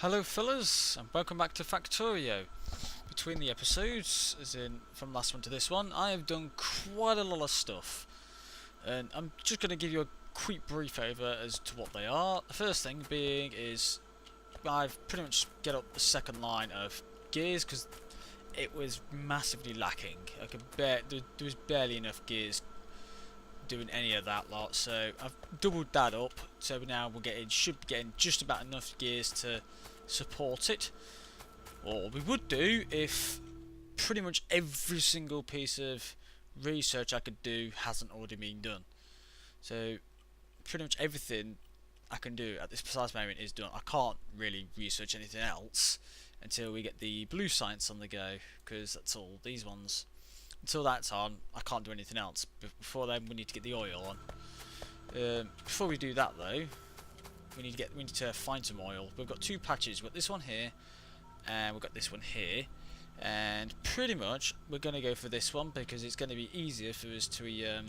Hello fellas, and welcome back to Factorio. Between the episodes, as in from last one to this one, I have done quite a lot of stuff. And I'm just going to give you a quick brief over as to what they are. The first thing being is I've pretty much get up the second line of gears because it was massively lacking. There was barely enough gears doing any of that lot, so I've doubled that up, so now should be getting just about enough gears to support it. Or we would do if pretty much every single piece of research I could do hasn't already been done. So pretty much everything I can do at this precise moment is done. I can't really research anything else until we get the blue science on the go, because that's all these ones. Until that's on, I can't do anything else. Before then, we need to get the oil on. Before we do that, though, we need to find some oil. We've got two patches. We've got this one here, and we've got this one here. And pretty much, we're going to go for this one because it's going to be easier for us to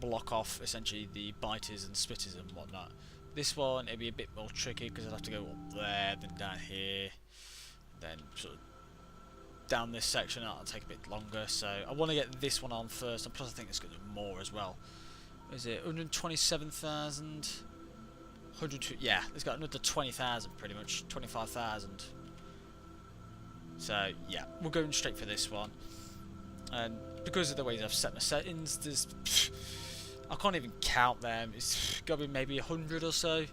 block off essentially the biters and spitters and whatnot. This one, it'll be a bit more tricky because I'll have to go up there, then down here, then sort of down this section. That'll take a bit longer, so I want to get this one on first, and plus I think it's going to do more as well. Is it 127,000? 102? Yeah, it's got another 20,000 pretty much, 25,000. So yeah, we're going straight for this one, and because of the ways I've set my settings, I can't even count them. It's got to be maybe 100 or so,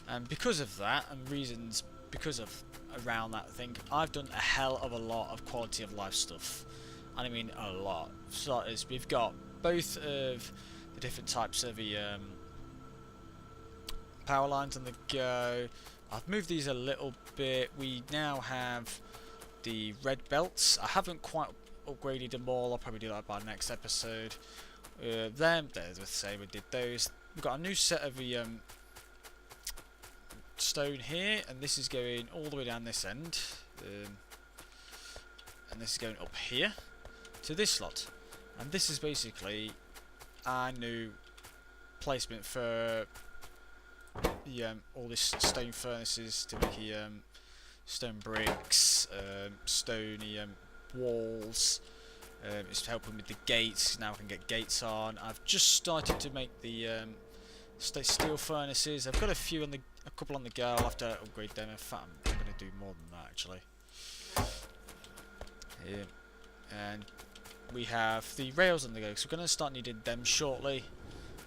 and because of that and reasons because of around that thing, I've done a hell of a lot of quality of life stuff, and I mean a lot. So we've got both of the different types of power lines on the go. I've moved these a little bit. We now have the red belts. I haven't quite upgraded them all. I'll probably do that by next episode. There's the same. We did those. We've got a new set of the stone here, and this is going all the way down this end, and this is going up here to this slot, and this is basically our new placement for the all this stone furnaces to make stone bricks, stony walls. It's helping with the gates. Now I can get gates on. I've just started to make the steel furnaces. I've got a couple on the go. I'll have to upgrade them. In fact, I'm going to do more than that actually. And we have the rails on the go, so we're going to start needing them shortly.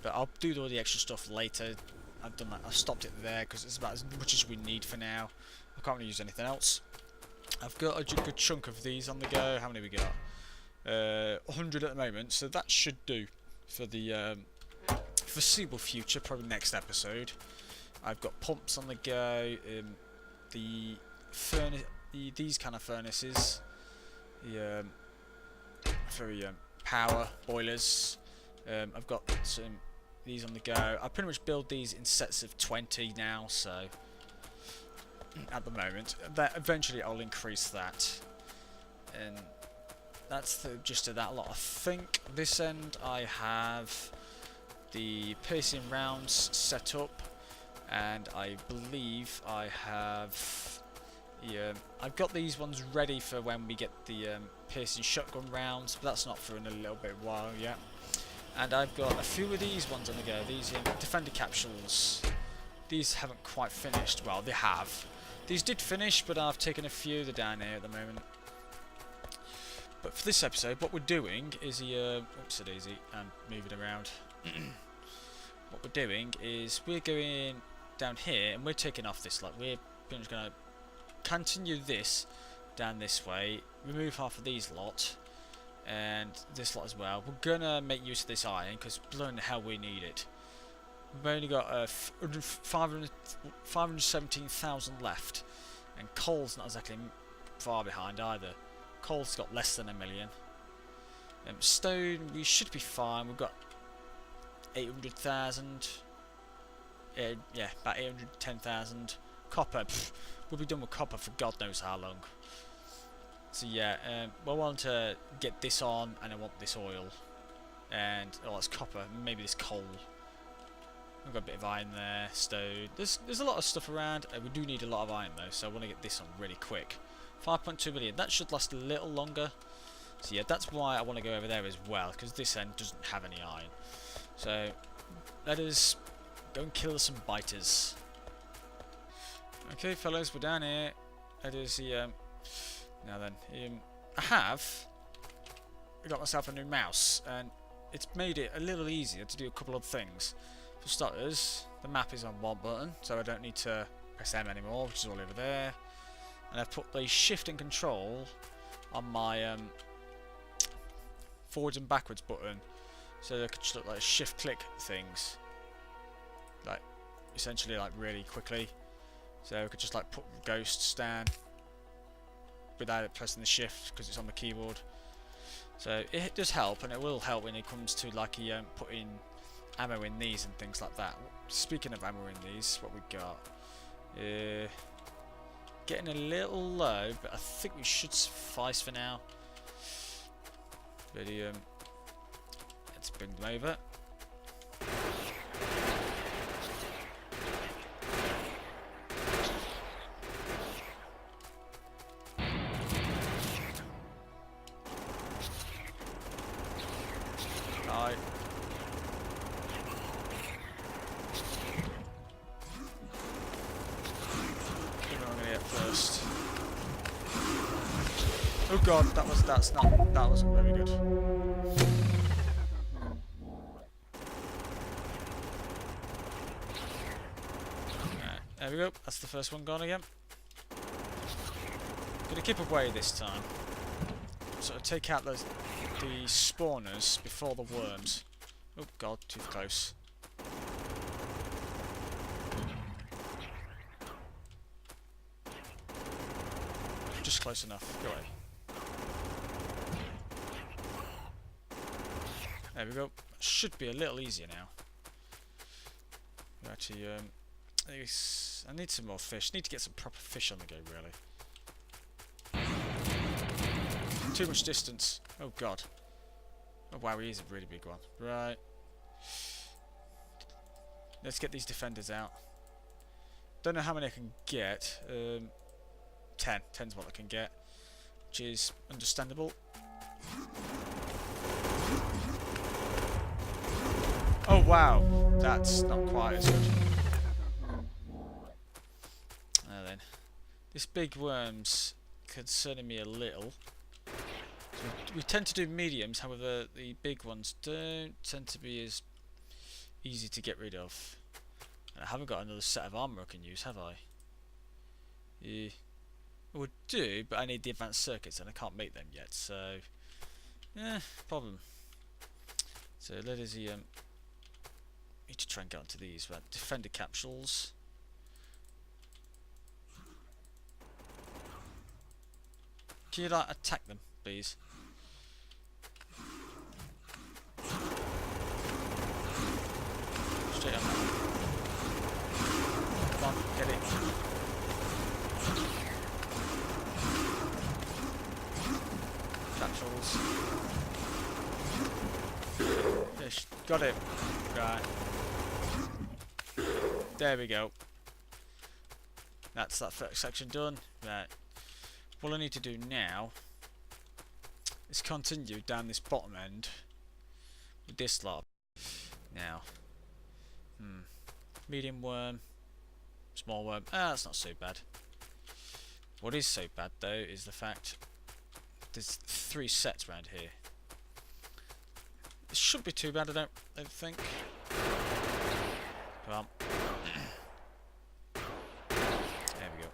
But I'll do all the extra stuff later. I've done that. I've stopped it there because it's about as much as we need for now. I can't really use anything else. I've got a good chunk of these on the go. How many we got? 100 at the moment, so that should do for the foreseeable future, probably next episode. I've got pumps on the go, these kind of furnaces, for power boilers. I've got some these on the go. I pretty much build these in sets of 20 now, so at the moment, that eventually I'll increase that, and that's the gist of that lot. I think this end I have the piercing rounds set up, and I believe I have I've got these ones ready for when we get the piercing shotgun rounds, but that's not for in a little bit while yet. And I've got a few of these ones on the go. These defender capsules. These haven't quite finished. Well, they have. These did finish, but I've taken a few. They're down here at the moment. But for this episode, what we're doing is oops, daisy, I'm moving around. What we're doing is we're going down here and we're taking off this lot. We're pretty much going to continue this down this way, remove half of these lot, and this lot as well. We're going to make use of this iron because bloody hell we need it. We've only got 517,000 left, and coal's not exactly far behind either. Coal's got less than 1 million. Stone, we should be fine. We've got 800,000. Yeah, about 810,000. Copper, we'll be done with copper for God knows how long. So yeah, I want to get this on, and I want this oil, and that's copper. Maybe this coal. I've got a bit of iron there, stone. There's a lot of stuff around. We do need a lot of iron though, so I want to get this on really quick. 5.2 million. That should last a little longer. So yeah, that's why I want to go over there as well, because this end doesn't have any iron. So let us go and kill some biters. Okay, fellas, we're down here. Let us now then, I got myself a new mouse, and it's made it a little easier to do a couple of things. For starters, the map is on one button, so I don't need to press M anymore, which is all over there. And I've put the shift and control on my forwards and backwards button, so they could just look like shift click things, like essentially like really quickly. So we could just like put ghosts down without it pressing the shift because it's on the keyboard. So it does help, and it will help when it comes to like putting ammo in these and things like that. Speaking of ammo in these, what we got? Getting a little low, but I think we should suffice for now. But let's bring them over. Right. First. Oh god, that wasn't very good. Right, there we go. That's the first one gone again. Gonna keep away this time. Sort of take out the spawners before the worms. Oh god, too close. Just close enough. Go away. There we go. Should be a little easier now. Actually, I need some more fish. Need to get some proper fish on the go, really. Too much distance. Oh god. Oh wow, he is a really big one. Right. Let's get these defenders out. Don't know how many I can get. 10. 10's what I can get, which is understandable. Oh wow, that's not quite as good. Now then, this big worm's concerning me a little. So we tend to do mediums, however the big ones don't tend to be as easy to get rid of. And I haven't got another set of armour I can use, have I? Yeah. I would do, but I need the advanced circuits and I can't make them yet, so problem. So let us need to try and get onto these. Right, defender capsules. Can you like attack them, please? Straight on. Come on, get it. Capsules. Yes, got it. Right. There we go. That's that first section done. Right. What I need to do now is continue down this bottom end with this lot. Now. Medium worm. Small worm. That's not so bad. What is so bad though is the fact there's 3 sets around here. It shouldn't be too bad, I don't think. Come on. There we go.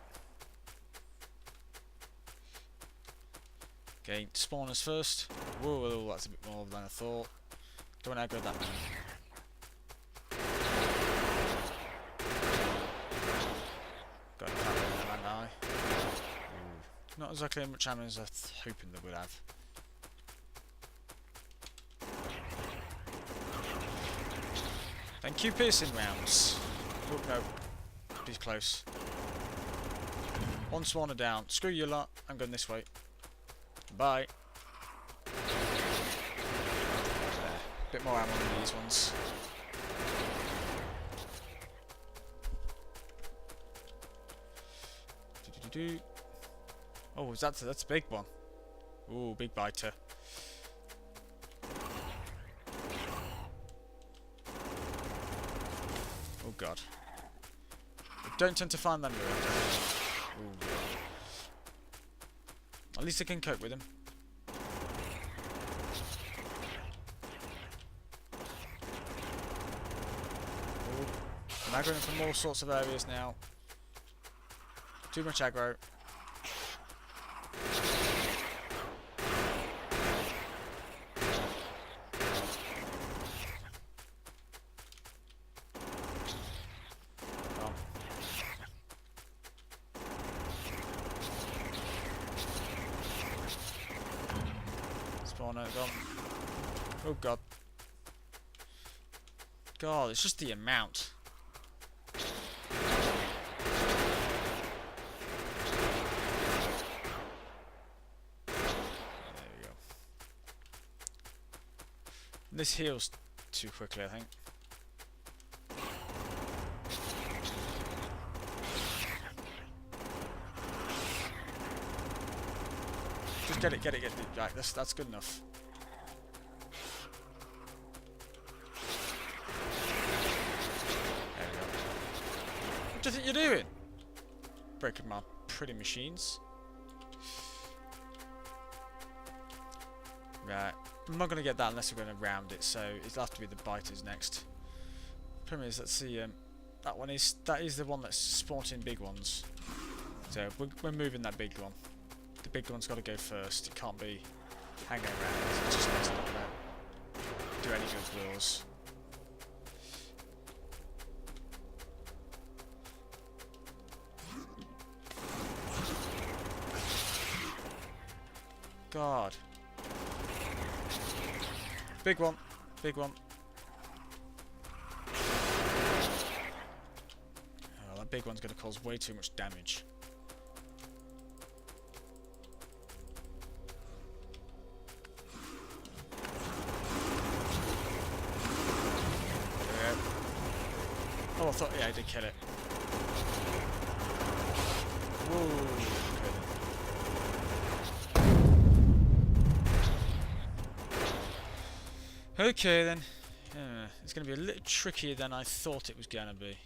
Okay, spawners first. Whoa, that's a bit more than I thought. Don't want to go that way. Got a camera in the eye. Not exactly as much ammo as I was hoping they would have. Thank you, piercing rounds. Oh no, he's close. One spawner down. Screw you lot. I'm going this way. Bye. There. Bit more ammo than these ones. do. Oh, that's a big one. Ooh, big biter. Oh god. I don't tend to find them very often. Ooh. At least I can cope with them. Ooh. I'm aggroing from all sorts of areas now. Too much aggro. Oh god. God, it's just the amount. There we go. This heals too quickly, I think. Just get it. Right, that's good enough. What do you think you're doing? Breaking my pretty machines. Right, I'm not going to get that unless we're going to round it, so it'll have to be the biters next. Problem is, let's see, that is the one that's spawning big ones. So we're moving that big one. The big one's got to go first. It can't be hanging around. It's just not going to do any good with us. God. Big one. Big one. Oh, that big one's going to cause way too much damage. There. Oh, I thought, yeah, I did kill it. Whoa. Okay then, it's going to be a little trickier than I thought it was going to be.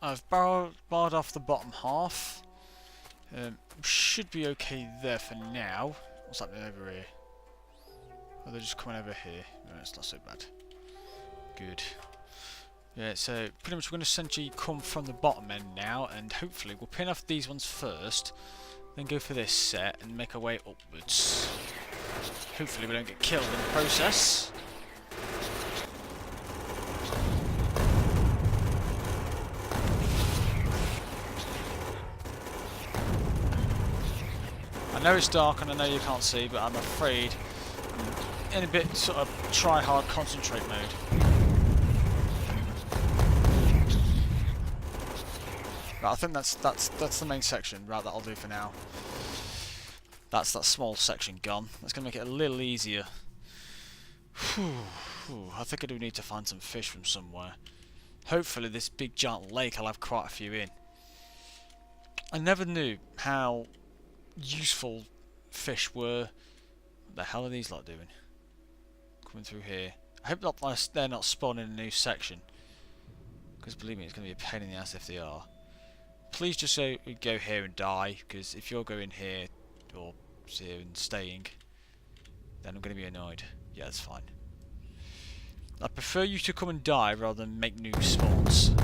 I've barred off the bottom half. Should be okay there for now. What's happening over here? Oh, they're just coming over here. No, it's not so bad. Good. Yeah, so pretty much we're going to essentially come from the bottom end now, and hopefully we'll pin off these ones first, then go for this set and make our way upwards. Hopefully we don't get killed in the process. I know it's dark and I know you can't see, but I'm afraid I'm in a bit sort of try hard concentrate mode. Right, I think that's the main section. Right, that'll do for now. That's that small section gone. That's gonna make it a little easier. I think I do need to find some fish from somewhere. Hopefully this big giant lake I'll have quite a few in. I never knew how useful fish were. What the hell are these lot doing? Coming through here. I hope not, they're not spawning a new section, because believe me, it's going to be a pain in the ass if they are. Please just say we go here and die, because if you're going here or here and staying, then I'm going to be annoyed. Yeah, that's fine. I prefer you to come and die rather than make new spawns.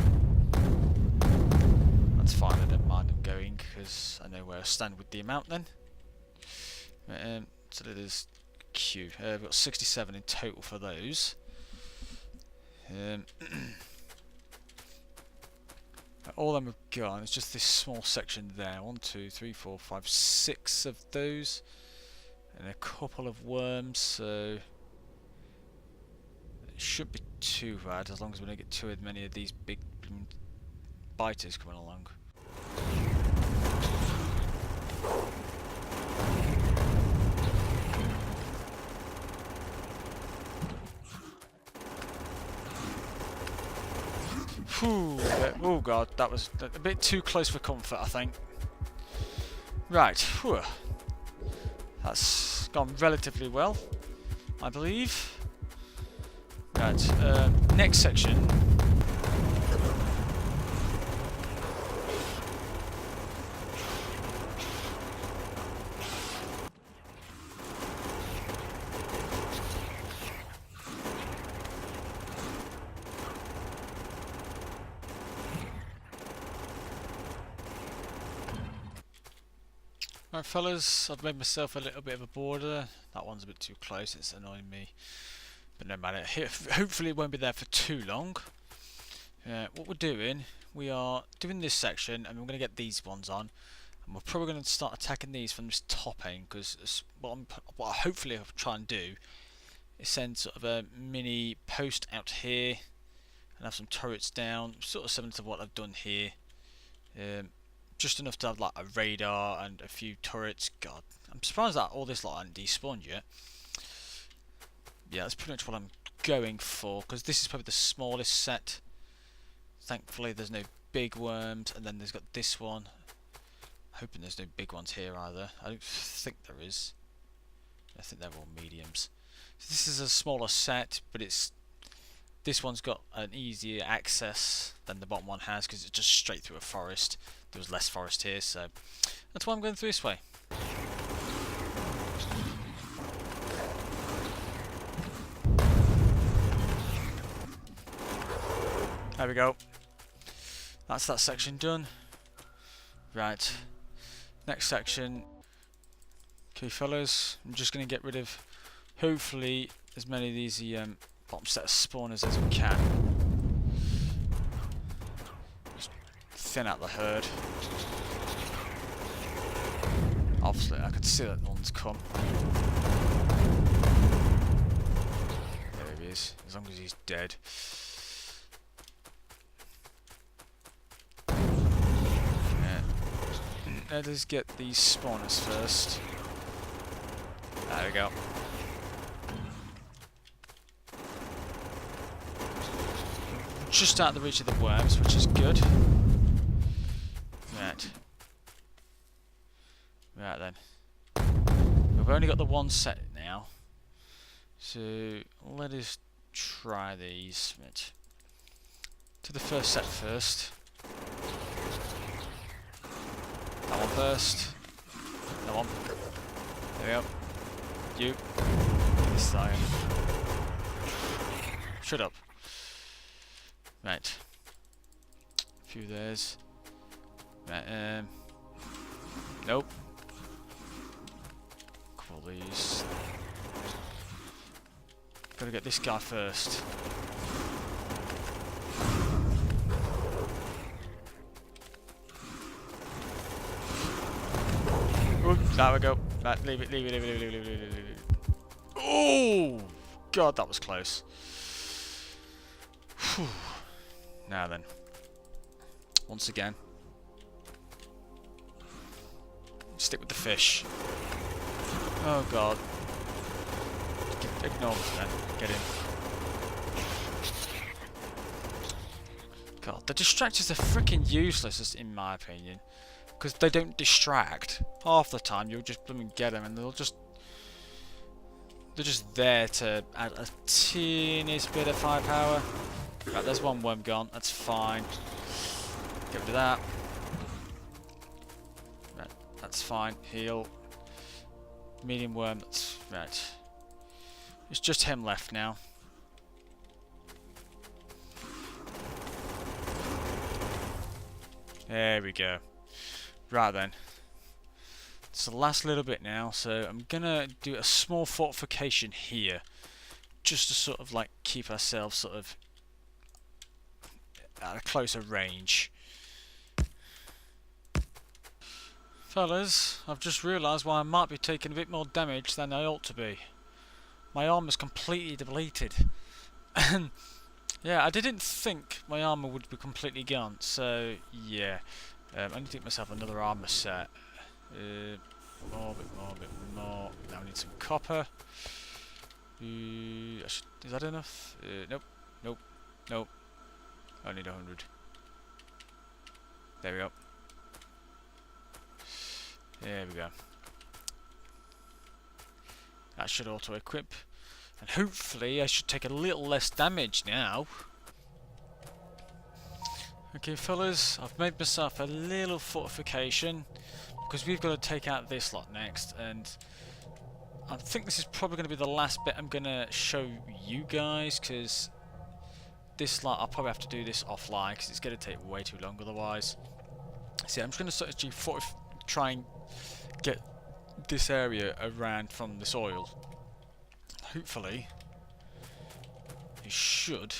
That's fine, I don't mind them going, because I know where I stand with the amount then. So there's Q. We've got 67 in total for those. All them have gone. It's just this small section there. 1, 2, 3, 4, 5, 6 of those, and a couple of worms. So it shouldn't be too bad as long as we don't get too many of these big biters coming along. Whew, oh god, that was a bit too close for comfort, I think. Right, whew. That's gone relatively well, I believe. Right, next section. Right fellas, I've made myself a little bit of a border. That one's a bit too close, it's annoying me. But no matter, hopefully it won't be there for too long. What we're doing, we are doing this section and we're going to get these ones on. And we're probably going to start attacking these from this top end, because what I hopefully I'll try and do is send sort of a mini post out here and have some turrets down, sort of similar to what I've done here. Just enough to have like a radar and a few turrets. God, I'm surprised that all this lot hasn't despawned yet. Yeah, that's pretty much what I'm going for, because this is probably the smallest set. Thankfully there's no big worms, and then there's got this one. Hoping there's no big ones here either. I don't think there is. I think they're all mediums. So this is a smaller set, but this one's got an easier access than the bottom one has, because it's just straight through a forest. There was less forest here, so that's why I'm going through this way. There we go. That's that section done. Right. Next section. Okay fellas, I'm just going to get rid of hopefully as many of these bottom set of spawners as we can. Just thin out the herd. Obviously I can see that one's come. There he is, as long as he's dead. Let us get these spawners first. There we go. Just out of the reach of the worms, which is good. Right. Right then. We've only got the one set now. So let us try these. Right. To the first set first. That one first. That one. There we go. You. This side. Shut up. Right. A few there's. Right, nope. Couple of these. Gotta get this guy first. There we go. Right, leave it. Oh! God, that was close. Whew. Now then. Once again. Stick with the fish. Oh God. Ignore this then. Get in. God, the distractors are freaking useless, in my opinion. Because they don't distract. Half the time you'll just blooming get them and they're just there to add a teeniest bit of firepower. Right, there's one worm gone, that's fine. Get rid of that. Right, that's fine. Heal. Medium worm, that's right. It's just him left now. There we go. Right then. It's the last little bit now, so I'm gonna do a small fortification here, just to sort of like keep ourselves sort of at a closer range. Fellas, I've just realised why I might be taking a bit more damage than I ought to be. My armour's completely depleted. And yeah, I didn't think my armour would be completely gone, so yeah. I need to get myself another armour set. More, bit more, bit more. Now I need some copper. Is that enough? Nope, nope, nope. I need 100. There we go. There we go. That should auto-equip. And hopefully I should take a little less damage now. Okay fellas, I've made myself a little fortification because we've got to take out this lot next, and I think this is probably going to be the last bit I'm going to show you guys, because this lot I'll probably have to do this offline because it's going to take way too long otherwise. See, I'm just going to actually try and get this area around from this oil. Hopefully it should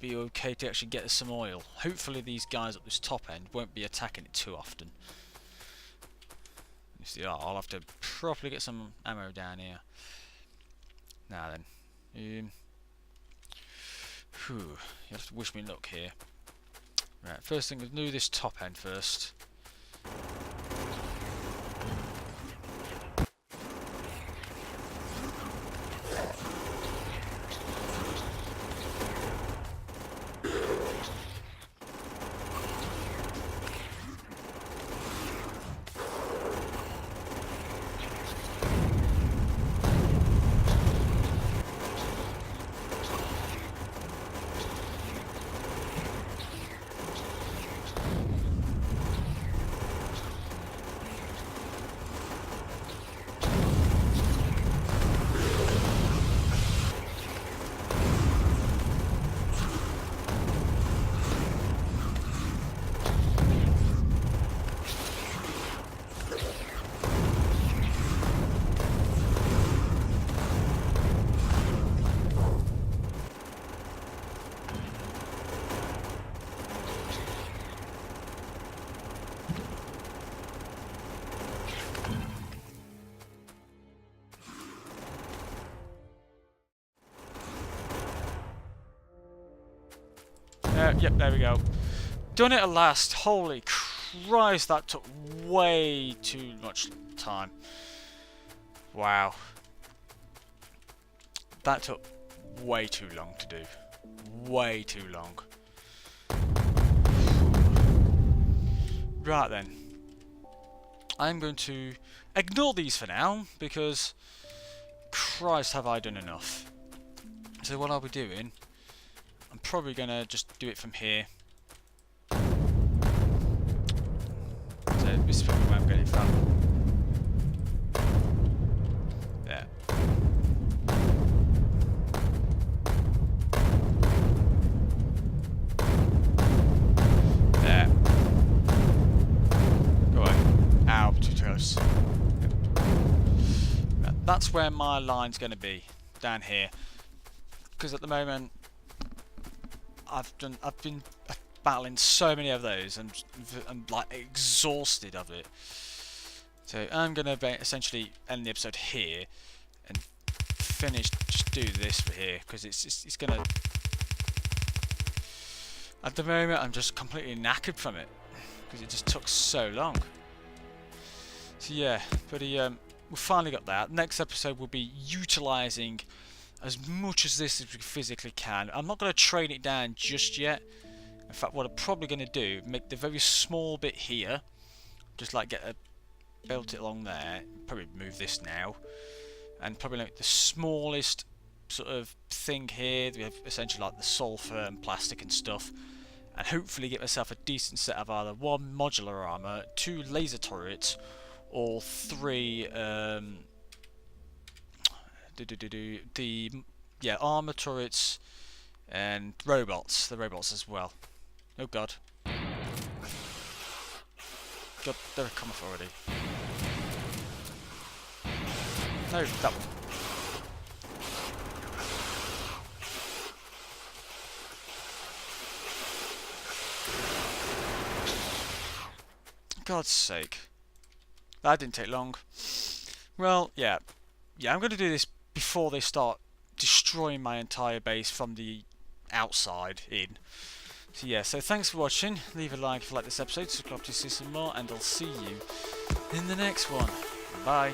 be okay to actually get some oil. Hopefully these guys up this top end won't be attacking it too often. You see, I'll have to properly get some ammo down here. Now then, you have to wish me luck here. Right, first thing, we'll do this top end first. Yep, there we go. Done it at last. Holy Christ, that took way too much time. Wow. That took way too long to do. Way too long. Right then. I'm going to ignore these for now, because Christ have I done enough. So what I'll be doing, I'm probably going to just do it from here. So this is probably where I'm getting from. There. There. Go on. Ow, too close. That's where my line's going to be, down here. Because at the moment, I've been battling so many of those, and I'm like exhausted of it. So I'm gonna essentially end the episode here and finish. Just do this for here, because it's gonna. At the moment, I'm just completely knackered from it because it just took so long. So yeah, but we finally got that. Next episode will be utilising as much as this as we physically can. I'm not going to train it down just yet. In fact, what I'm probably going to do, make the very small bit here, just like built it along there, probably move this now, and probably make the smallest sort of thing here. We have essentially like the sulfur and plastic and stuff, and hopefully get myself a decent set of either 1 modular armor, 2 laser turrets, or 3 armor turrets and robots, the robots as well. Oh god. God, they're come off already. No, that one. God's sake. That didn't take long. Well, yeah. Yeah, I'm going to do this before they start destroying my entire base from the outside in. So yeah, so thanks for watching. Leave a like if you like this episode, subscribe to see some more, and I'll see you in the next one. Bye.